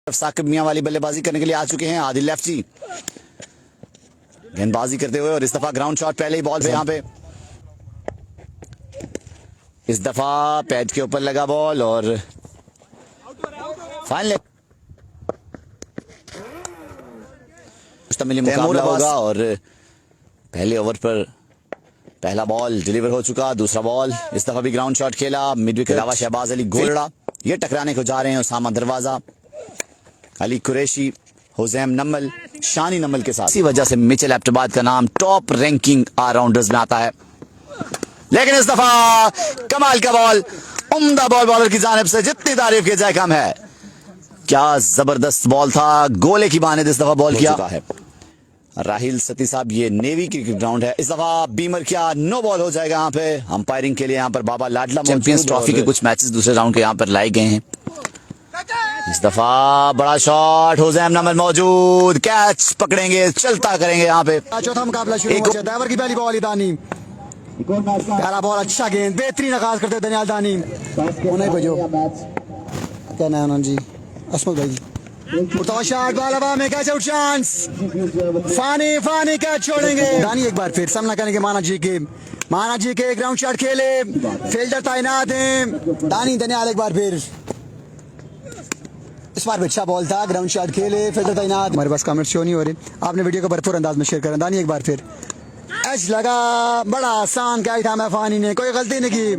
साकिब मियां वाली बल्लेबाजी करने के लिए आ चुके हैं। आदिल लेफ्टी गेंदबाजी करते हुए और इस दफा ग्राउंड शॉट पहले ही बॉल पे यहाँ पे इस दफा पैड के ऊपर लगा बॉल और फाइनल मुश्तमिल मुकाबला होगा और पहले ओवर पर पहला बॉल डिलीवर हो चुका। दूसरा बॉल इस दफा भी ग्राउंड शॉट खेला मिड विकेट अलावा शहबाज अली गोलड़ा ये टकराने को जा रहे हैं। उसामा दरवाजा अली कुरैशी हुजैम नमल शानी नमल के साथ। इसी वजह से मिचेल एबटाबाद का नाम टॉप रैंकिंग ऑलराउंडर्स में आता है। लेकिन इस दफा कमाल का बॉल उम्दा बॉल बॉलर की जानिब से जितनी तारीफ की जाए कम है। क्या जबरदस्त बॉल था। गोले की बाने इस दफा बॉल किया है राहिल सती साहब। ये नेवी क्रिकेट ग्राउंड है। इस दफा बीमर क्या नो बॉल हो जाएगा यहाँ पे। अंपायरिंग के लिए यहाँ पर बाबा लाडला चैंपियंस ट्रॉफी के कुछ मैचेस दूसरे राउंड के यहाँ पर लाए गए हैं। इस दफा बड़ा शॉट हुजैम नमल मौजूद कैच पकड़ेंगे चलता करेंगे यहाँ पे। चौथा मुकाबला शुरू हो जाता है। की पहली बॉल दानी पहला बॉल अच्छा गेंद बेहतरीन आगाज करते दनियाल दानी उन्हें को जो क्या नाम है जी असमत भाई शॉट बॉल हवा में catch out chance Fani catch छोड़ेंगे। दानी एक बार फिर सामना करेंगे माना जी के ग्राउंड शॉट खेले फील्डर तैनात हैं। दानी दनियाल एक बार फिर इस बार भी अच्छा बॉल था ग्राउंड शॉट खेले फील्डर तैनात। हमारे पास कमेंट शो नहीं हो रहे। आपने वीडियो को भरपूर अंदाज में शेयर करें। दानी एक बार फिर एच लगा बड़ा आसान कैच था मैं फानी ने कोई गलती नहीं की।